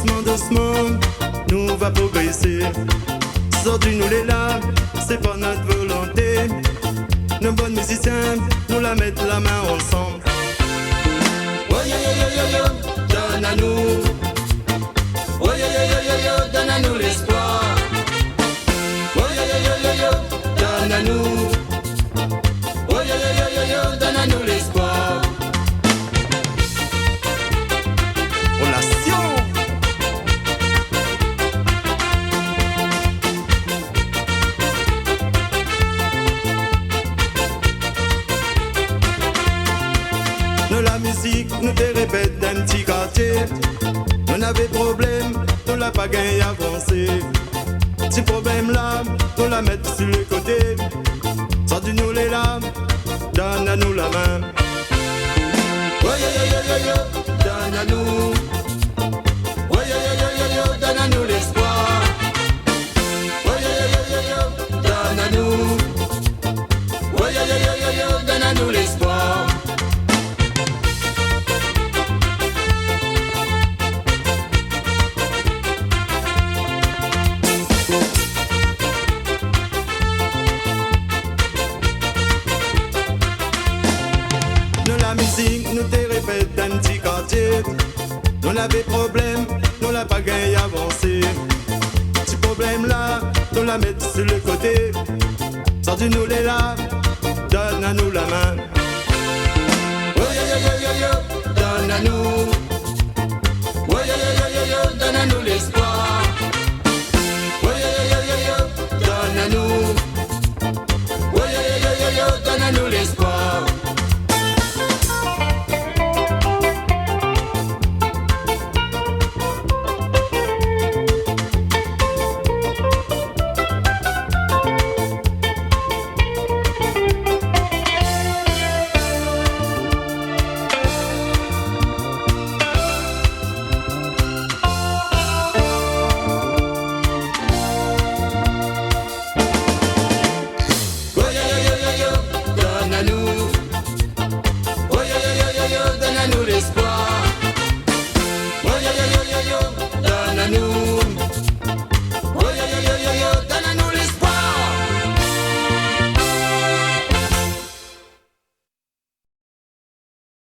doucement, doucement, nous va progresser. Aujourd'hui nous les là, c'est pas notre volonté. Nos bons musiciens, nous la mettent la main ensemble. Oh yo yo yo yo yo, donne à nous. Oh yo yo yo yo yo, donne à nous l'espoir. Oh yo yo yo yo yo, donne à nous. Oh yo yo yo yo yo, donne à nous l'espoir. Relation. Nous la musique, nous te répète d'un petit quartier. On avait problème, nous la pas gagné avancé. Si problème là, nous la mettre sur le côté. Sors du nous les lames, donne à nous la main. Oh yo yo yo yo yo, donne à nous. Oh yo yo yo yo yo, donne à nous l'espoir. Oh yo yo yo yo yo, donne à nous. Oh yo yo yo yo yo, donne à nous l'espoir. La musique nous te répète d'un petit quartier. Nous l'avait problème, nous la pas gagné avancé. Petit problème là, nous la mettre sur le côté. Sors du nous les là, donne à nous la main. Oh yo yo yo yo yo, donne à nous.